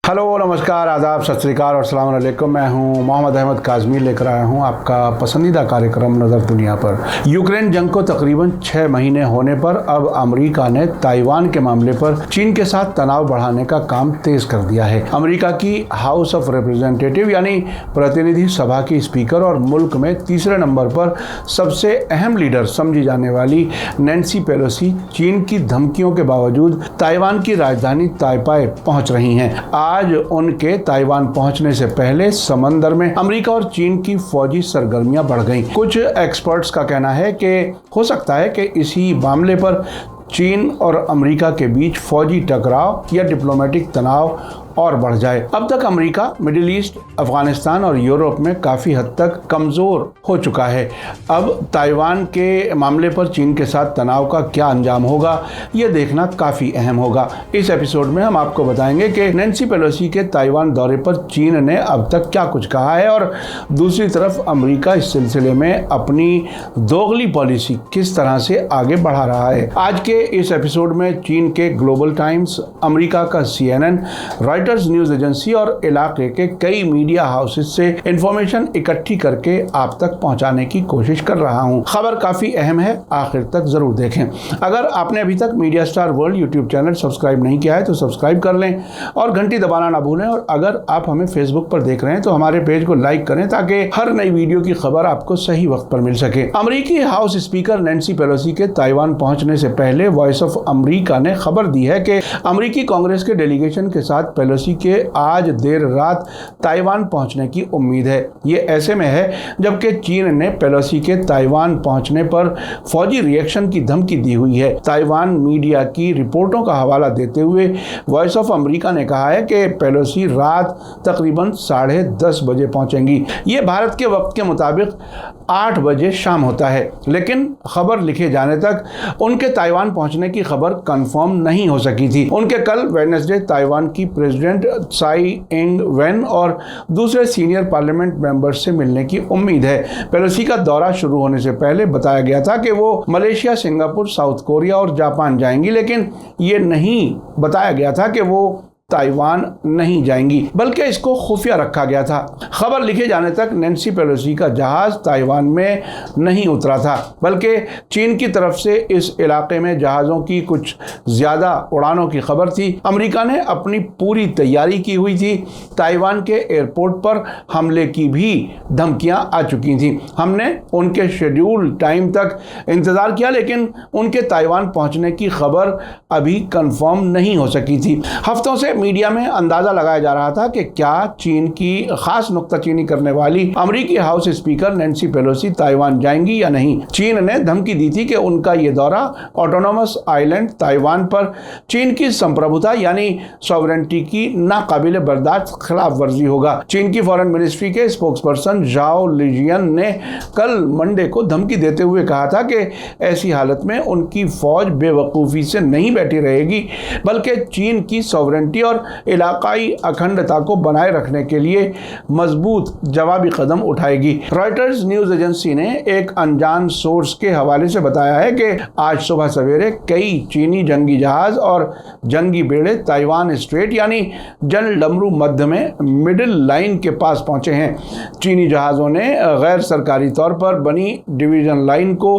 Hello, नमस्कार, आदाब, सत श्री अकाल और अस्सलाम वालेकुम। मैं हूं मोहम्मद अहमद काज़मी, लेकर आया हूं आपका पसंदीदा कार्यक्रम नज़र दुनिया पर। यूक्रेन जंग को तकरीबन 6 महीने होने पर अब अमेरिका ने ताइवान के मामले पर चीन के साथ तनाव बढ़ाने का काम तेज कर दिया है। अमेरिका की हाउस ऑफ रिप्रेजेंटेटिव यानी प्रतिनिधि सभा की स्पीकर और मुल्क में तीसरे नंबर पर सबसे अहम लीडर समझी जाने वाली नैन्सी पेलोसी चीन की धमकियों के बावजूद ताइवान की राजधानी ताइपाई पहुंच रही हैं। आज उनके ताइवान पहुंचने से पहले समंदर में अमेरिका और चीन की फौजी सरगर्मियां बढ़ गईं। कुछ एक्सपर्ट्स का कहना है कि हो सकता है कि इसी मामले पर चीन और अमेरिका के बीच फौजी टकराव या डिप्लोमेटिक तनाव और बढ़ जाए। अब तक अमेरिका मिडिल ईस्ट, अफगानिस्तान और यूरोप में काफ़ी हद तक कमज़ोर हो चुका है। अब ताइवान के मामले पर चीन के साथ तनाव का क्या अंजाम होगा, ये देखना काफ़ी अहम होगा। इस एपिसोड में हम आपको बताएंगे कि नैन्सी पेलोसी के ताइवान दौरे पर चीन ने अब तक क्या कुछ कहा है और दूसरी तरफ अमेरिका इस सिलसिले में अपनी दोगली पॉलिसी किस तरह से आगे बढ़ा रहा है। आज के इस एपिसोड में चीन के ग्लोबल टाइम्स, अमेरिका का CNN, रॉयटर्स न्यूज एजेंसी और इलाके के कई मीडिया हाउसेस से इंफॉर्मेशन इकट्ठी करके आप तक पहुंचाने की कोशिश कर रहा हूं। खबर काफी अहम है, आखिर तक जरूर देखें। अगर आपने अभी तक media star world YouTube channel subscribe नहीं किया है तो सब्सक्राइब कर लें और घंटी दबाना ना भूलें। और अगर आप हमें फेसबुक पर देख रहे हैं तो हमारे पेज को लाइक करें ताकि हर नई वीडियो की खबर आपको सही वक्त पर मिल सके। अमेरिकी हाउस स्पीकर नैन्सी पेलोसी के ताइवान पहुंचने से पहले वॉइस ऑफ अमेरिका ने खबर दी है कि अमेरिकी कांग्रेस के डेलीगेशन के साथ पेलोसी के आज देर रात ताइवान पहुंचने की उम्मीद है। ये ऐसे में है जबकि चीन ने पेलोसी के ताइवान पहुंचने पर फौजी रिएक्शन की धमकी दी हुई है। ताइवान मीडिया की रिपोर्टों का हवाला देते हुए वॉइस ऑफ अमेरिका ने कहा है कि पेलोसी रात तकरीबन 10:30 बजे पहुंचेंगी। ये भारत के वक्त के मुताबिक 8 बजे शाम होता है, लेकिन खबर लिखे जाने तक उनके ताइवान पहुंचने की खबर कंफर्म नहीं हो सकी थी। उनके कल वेडनेसडे ताइवान की प्रेसिडेंट त्साई इंग वेन और दूसरे सीनियर पार्लियामेंट मेंबर्स से मिलने की उम्मीद है। पेलोसी का दौरा शुरू होने से पहले बताया गया था कि वो मलेशिया, सिंगापुर, साउथ कोरिया और जापान जाएंगी, लेकिन ये नहीं बताया गया था कि वो ताइवान नहीं जाएंगी, बल्कि इसको खुफिया रखा गया था। खबर लिखे जाने तक नैन्सी पेलोसी का जहाज ताइवान में नहीं उतरा था, बल्कि चीन की तरफ से इस इलाके में जहाज़ों की कुछ ज़्यादा उड़ानों की खबर थी। अमेरिका ने अपनी पूरी तैयारी की हुई थी। ताइवान के एयरपोर्ट पर हमले की भी धमकियां आ चुकी थीं। हमने उनके शेड्यूल टाइम तक इंतज़ार किया, लेकिन उनके ताइवान पहुंचने की खबर अभी कंफर्म नहीं हो सकी थी। हफ्तों से मीडिया में अंदाजा लगाया जा रहा था कि क्या चीन की खास नुक्ताचीनी करने वाली अमेरिकी house speaker Nancy Pelosi Taiwan जाएंगी या नहीं। चीन ने धमकी दी थी कि उनका यह दौरा ऑटोनोमस आइलैंड ताइवान पर चीन की संप्रभुता यानी सॉवरेनिटी की नाकाबिले बर्दाश्त खिलाफ वर्जी होगा। चीन की फॉरेन मिनिस्ट्री के स्पोक्सपर्सन जाओ लिजियन ने कल मंडे को धमकी देते हुए कहा था कि ऐसी हालत में उनकी फौज बेवकूफ़ी से नहीं बैठी रहेगी, बल्कि चीन की सॉवरेनिटी और इलाकाई अखंडता को बनाए रखने के लिए मजबूत जवाबी कदम उठाएगी। रॉयटर्स न्यूज एजेंसी ने एक अनजान सोर्स के हवाले से बताया है कि आज सुबह सवेरे कई चीनी जंगी जहाज और जंगी बेड़े ताइवान स्ट्रेट यानी जल डमरू मध्य में मिडिल लाइन के पास पहुंचे हैं। चीनी जहाज़ों ने गैर सरकारी तौर पर बनी डिवीजन लाइन को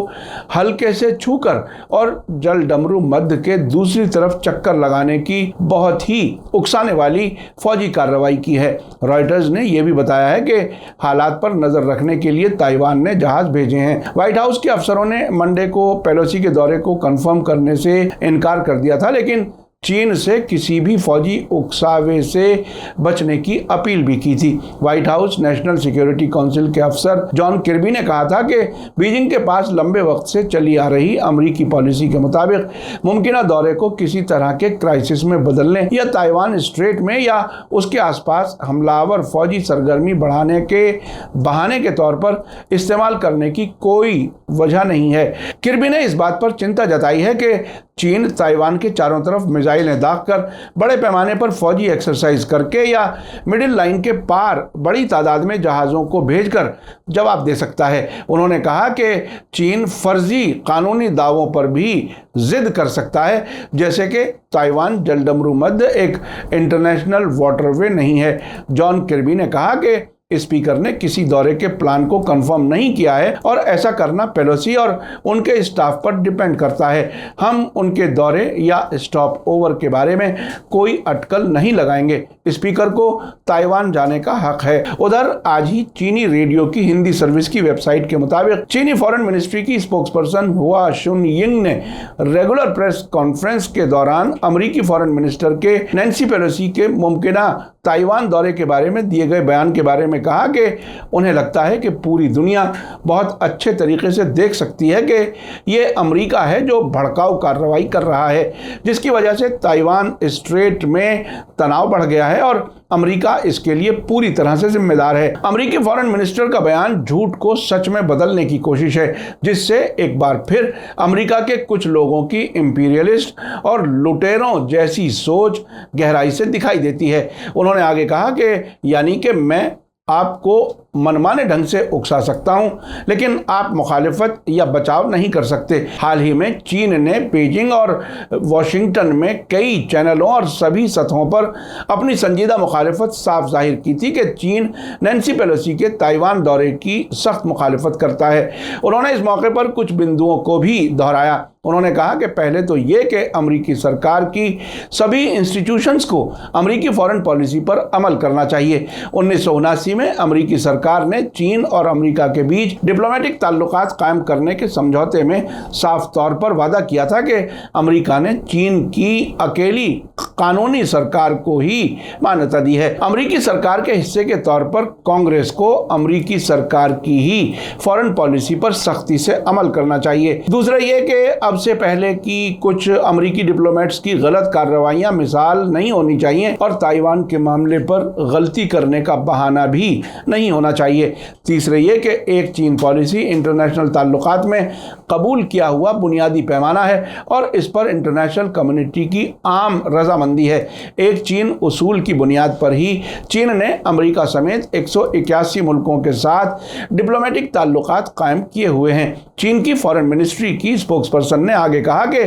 हल्के से छूकर और जल डमरू मध्य के दूसरी तरफ चक्कर लगाने की बहुत ही उकसाने वाली फौजी कार्रवाई की है। रॉयटर्स ने यह भी बताया है कि हालात पर नजर रखने के लिए ताइवान ने जहाज भेजे हैं। व्हाइट हाउस के अफसरों ने मंडे को पेलोसी के दौरे को कंफर्म करने से इनकार कर दिया था, लेकिन चीन से किसी भी फौजी उकसावे से बचने की अपील भी की थी। White house national security council के अफसर जॉन किर्बी ने कहा था कि बीजिंग के पास लंबे वक्त से चली आ रही अमेरिकी पॉलिसी के मुताबिक मुमकिन दौरे को किसी तरह के क्राइसिस में बदलने या ताइवान स्ट्रेट में या उसके आसपास हमलावर फौजी सरगर्मी बढ़ाने के बहाने के तौर पर इस्तेमाल करने की कोई वजह नहीं है। किर्बी ने इस बात पर चिंता जताई है कि चीन ताइवान के चारों तरफ मिसाइलें दागकर बड़े पैमाने पर फौजी एक्सरसाइज करके या मिडिल लाइन के पार बड़ी तादाद में जहाज़ों को भेजकर जवाब दे सकता है। उन्होंने कहा कि चीन फर्जी कानूनी दावों पर भी जिद कर सकता है, जैसे कि ताइवान जलडमरू मध्य एक इंटरनेशनल वाटरवे नहीं है। जॉन किर्बी ने कहा कि स्पीकर ने किसी दौरे के प्लान को कंफर्म नहीं किया है और ऐसा करना पेलोसी और उनके स्टाफ पर डिपेंड करता है। हम उनके दौरे या स्टॉप ओवर के बारे में कोई अटकल नहीं लगाएंगे। स्पीकर को ताइवान जाने का हक है। उधर आज ही चीनी रेडियो की हिंदी सर्विस की वेबसाइट के मुताबिक चीनी फॉरेन मिनिस्ट्री की स्पोक्सपर्सन हुआ शुनयिंग ने रेगुलर प्रेस कॉन्फ्रेंस के दौरान अमेरिकी फॉरेन मिनिस्टर के नैन्सी पेलोसी के मुमकिना ताइवान दौरे के बारे में दिए गए बयान के बारे में कहा कि उन्हें लगता है कि पूरी दुनिया बहुत अच्छे तरीके से देख सकती है कि ये अमेरिका है जो भड़काऊ कार्रवाई कर रहा है, जिसकी वजह से ताइवान स्ट्रेट में तनाव बढ़ गया है और अमेरिका इसके लिए पूरी तरह से जिम्मेदार है। अमेरिकी फॉरेन मिनिस्टर का बयान झूठ को सच में बदलने की कोशिश है, जिससे एक बार फिर अमेरिका के कुछ लोगों की इंपीरियलिस्ट और लुटेरों जैसी सोच गहराई से दिखाई देती है। उन्होंने आगे कहा कि यानी कि मैं आपको मनमाने ढंग से उकसा सकता हूं, लेकिन आप मुखालिफत या बचाव नहीं कर सकते। हाल ही में चीन ने बीजिंग और वॉशिंगटन में कई चैनलों और सभी सतहों पर अपनी संजीदा मुखालिफत साफ जाहिर की थी कि चीन नैन्सी पेलोसी के ताइवान दौरे की सख्त मुखालिफत करता है। उन्होंने इस मौके पर कुछ बिंदुओं को भी दोहराया। उन्होंने कहा कि पहले तो ये कि अमेरिकी सरकार की सभी इंस्टीट्यूशंस को अमेरिकी फॉरेन पॉलिसी पर अमल करना चाहिए। 1979 में अमेरिकी सरकार ने चीन और अमेरिका के बीच डिप्लोमेटिक ताल्लुकात कायम करने के समझौते में साफ तौर पर वादा किया था कि अमेरिका ने चीन की अकेली कानूनी सरकार को ही मान्यता दी है। अमेरिकी सरकार के हिस्से के तौर पर कांग्रेस को अमेरिकी सरकार की ही फॉरेन पॉलिसी पर सख्ती से अमल करना चाहिए। दूसरा ये कि अब से पहले कि कुछ अमेरिकी डिप्लोमेट्स की गलत कार्रवाइयां मिसाल नहीं होनी चाहिए और ताइवान के मामले पर गलती करने का बहाना भी नहीं होना चाहिए। तीसरे ये कि एक चीन पॉलिसी इंटरनेशनल ताल्लुकात में कबूल किया हुआ बुनियादी पैमाना है और इस पर इंटरनेशनल कम्युनिटी की आम रजामंदी है। एक चीन उसूल की बुनियाद पर ही चीन ने अमेरिका समेत 181 मुल्कों के साथ डिप्लोमेटिक ताल्लुकात कायम किए हुए हैं। चीन की फॉरेन मिनिस्ट्री की स्पोक्सपर्सन ने आगे कहा कि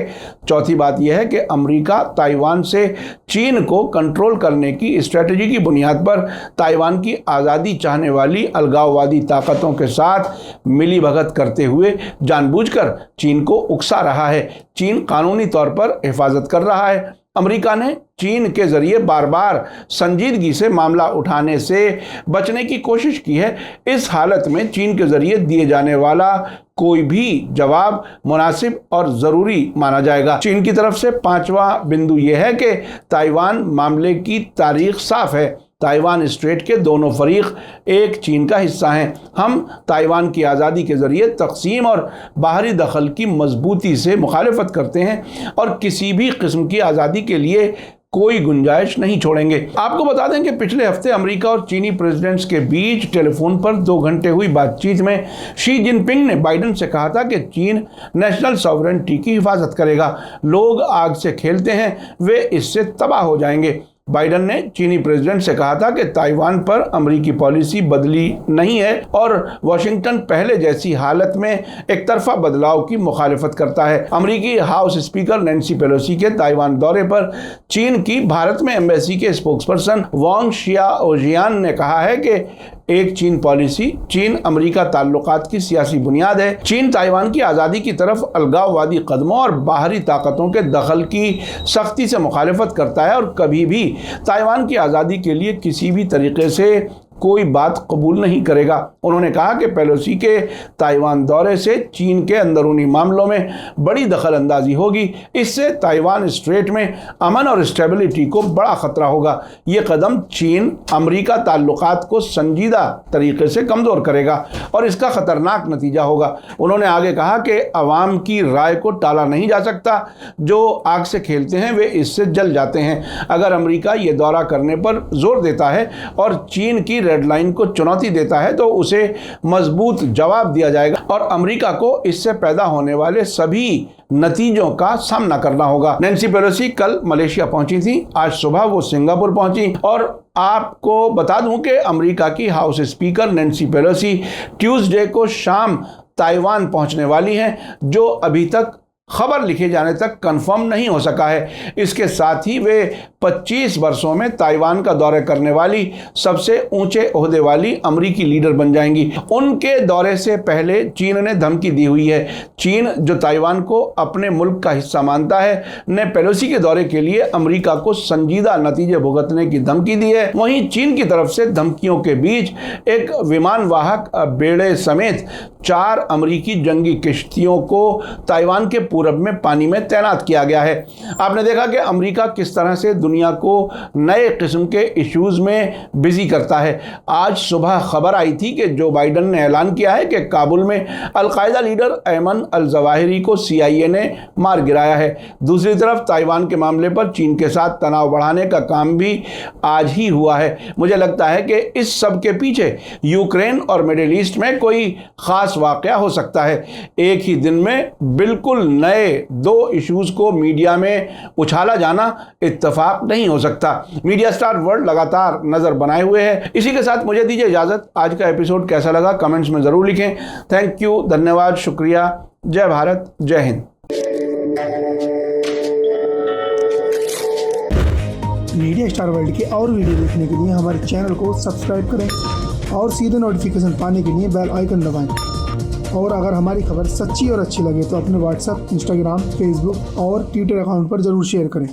चौथी बात यह है कि अमेरिका ताइवान से चीन को कंट्रोल करने की स्ट्रेटजी की बुनियाद पर ताइवान की आज़ादी चाहने वाली अलगाववादी ताकतों के साथ मिलीभगत करते हुए जानबूझकर चीन को उकसा रहा है। चीन कानूनी तौर पर हिफाजत कर रहा है। अमेरिका ने चीन के जरिए बार बार संजीदगी से मामला उठाने से बचने की कोशिश की है। इस हालत में चीन के जरिए दिए जाने वाला कोई भी जवाब मुनासिब और ज़रूरी माना जाएगा। चीन की तरफ से पांचवा बिंदु यह है कि ताइवान मामले की तारीख साफ है। ताइवान स्ट्रेट के दोनों फरीक एक चीन का हिस्सा हैं। हम ताइवान की आज़ादी के ज़रिए तकसीम और बाहरी दखल की मजबूती से मुखालिफत करते हैं और किसी भी किस्म की आज़ादी के लिए कोई गुंजाइश नहीं छोड़ेंगे। आपको बता दें कि पिछले हफ्ते अमेरिका और चीनी प्रेसिडेंट्स के बीच टेलीफोन पर 2 घंटे हुई बातचीत में शी जिनपिंग ने बाइडेन से कहा था कि चीन नेशनल सॉवरेनिटी की हिफाजत करेगा। लोग आग से खेलते हैं, वे इससे तबाह हो जाएंगे। बाइडेन ने चीनी प्रेसिडेंट से कहा था कि ताइवान पर अमेरिकी पॉलिसी बदली नहीं है और वाशिंगटन पहले जैसी हालत में एक तरफा बदलाव की मुखालिफत करता है। अमेरिकी हाउस स्पीकर नैन्सी पेलोसी के ताइवान दौरे पर चीन की भारत में एम्बेसी के स्पोक्सपर्सन वांग शियाओजियान ने कहा है कि एक चीन पॉलिसी चीन अमेरिका ताल्लुकात की सियासी बुनियाद है। चीन ताइवान की आज़ादी की तरफ अलगाववादी कदमों और बाहरी ताकतों के दखल की सख्ती से मुखालिफत करता है और कभी भी ताइवान की आज़ादी के लिए किसी भी तरीके से कोई बात कबूल नहीं करेगा। उन्होंने कहा कि पेलोसी के ताइवान दौरे से चीन के अंदरूनी मामलों में बड़ी दखल अंदाजी होगी। इससे ताइवान स्ट्रेट में अमन और स्टेबिलिटी को बड़ा खतरा होगा। ये कदम चीन अमेरिका ताल्लुकात को संजीदा तरीके से कमज़ोर करेगा और इसका ख़तरनाक नतीजा होगा। उन्होंने आगे कहा कि अवाम की राय को टाला नहीं जा सकता। जो आग से खेलते हैं वे इससे जल जाते हैं। अगर अमेरिका ये दौरा करने पर जोर देता है और चीन की रेड लाइन को चुनौती देता है तो उसे मजबूत जवाब दिया जाएगा और अमेरिका को इससे पैदा होने वाले सभी नतीजों का सामना करना होगा। नैन्सी पेलोसी कल मलेशिया पहुंची थी, आज सुबह वो सिंगापुर पहुंची और आपको बता दूं कि अमेरिका की house speaker Nancy Pelosi Tuesday को शाम ताइवान पहुंचने वाली हैं, जो अभी तक खबर लिखे जाने तक कंफर्म नहीं हो सका है। इसके साथ ही वे 25 वर्षों में ताइवान का दौरे करने वाली सबसे ऊंचे ओहदे वाली अमेरिकी लीडर बन जाएंगी। उनके दौरे से पहले चीन ने धमकी दी हुई है। चीन, जो ताइवान को अपने मुल्क का हिस्सा मानता है, ने पेलोसी के दौरे के लिए अमेरिका को संजीदा नतीजे भुगतने की धमकी दी है। वहीं चीन की तरफ से धमकियों के बीच एक विमान वाहक बेड़े समेत 4 अमेरिकी जंगी किश्तियों को ताइवान के पूरब में पानी में तैनात किया गया है। आपने देखा कि अमेरिका किस तरह से दुनिया को नए किस्म के इश्यूज में बिजी करता है। आज सुबह खबर आई थी कि जो बाइडन ने ऐलान किया है कि काबुल में al Qaeda leader Ayman al Zawahiri को CIA ने मार गिराया है। दूसरी तरफ ताइवान के मामले पर चीन के साथ तनाव बढ़ाने का काम भी आज ही हुआ है। मुझे लगता है कि इस सब के पीछे यूक्रेन और मिडिल ईस्ट में कोई खास वाकया हो सकता है। एक ही दिन में बिल्कुल नए 2 इश्यूज को मीडिया में उछाला जाना इत्तेफाक नहीं हो सकता। मीडिया स्टार वर्ल्ड लगातार नजर बनाए हुए है। इसी के साथ मुझे दीजिए इजाजत। आज का एपिसोड कैसा लगा कमेंट्स में जरूर लिखें। थैंक यू, धन्यवाद, शुक्रिया। जय भारत, जय हिंद। मीडिया स्टार वर्ल्ड के और वीडियो देखने के लिए हमारे चैनल को सब्सक्राइब करें और सीधे नोटिफिकेशन पाने के लिए बेल आइकन दबाएं। और अगर हमारी खबर सच्ची और अच्छी लगे तो अपने व्हाट्सएप, इंस्टाग्राम, फेसबुक और ट्विटर अकाउंट पर ज़रूर शेयर करें।